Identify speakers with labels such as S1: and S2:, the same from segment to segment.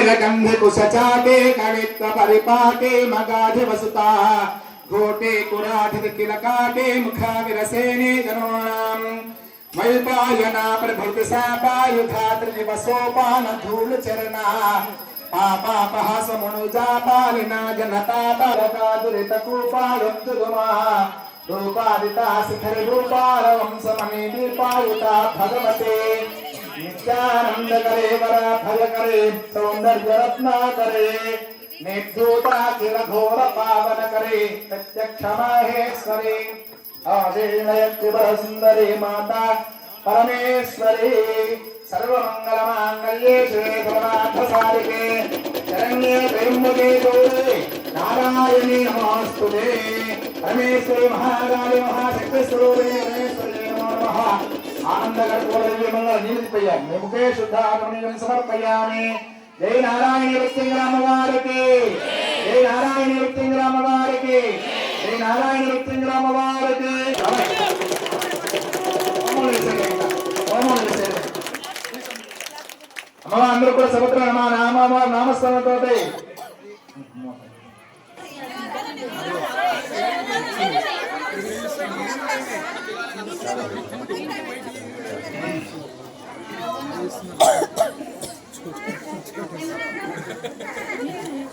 S1: नीलगंधि कुशचाटे कवित्व परिपाटे मगाधि वसुता घोटे कुराधित किलकाटे मुखा विरसेने जनोणाम मयपायना प्रभृति सापायुधा त्रिवसोपान धूल चरना पापा पहास मनुजा पालिना जनता परका दुरित कूपा रुद्रुमा रूपादिता शिखर रूपार वंशमणि दीपायुता भगवते नित्यानंद करे वरा भय करे सौंदर्य रत्ना करे निर्धूता किल घोर पावन करे प्रत्यक्ष माहेश्वरी आदिर्णयत्युबर सुंदरी माता परमेश्वरी सर्वमंगल मांगल्ये शिवे सर्वार्थ साधिके शरण्ये त्र्यंबके गौरी नारायणी नमोस्तुते परमेश्वरी महाकाली महाशक्ति स्वरूपे परमेश्वरी नमो नमः आनंदगर्भोदय मंगल निलिपयामि मुखे शुद्धागमनीयं समर्पयामि जय नारायणी वृत्तिंग्रामवारके जय नारायणी वृत्तिंग्रामवारके जय नारायणी वृत्तिंग्रामवारके అమ్మ అందరూ కూడా సముద్ర నామస్మరణతో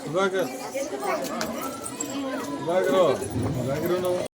S1: సుధాకర్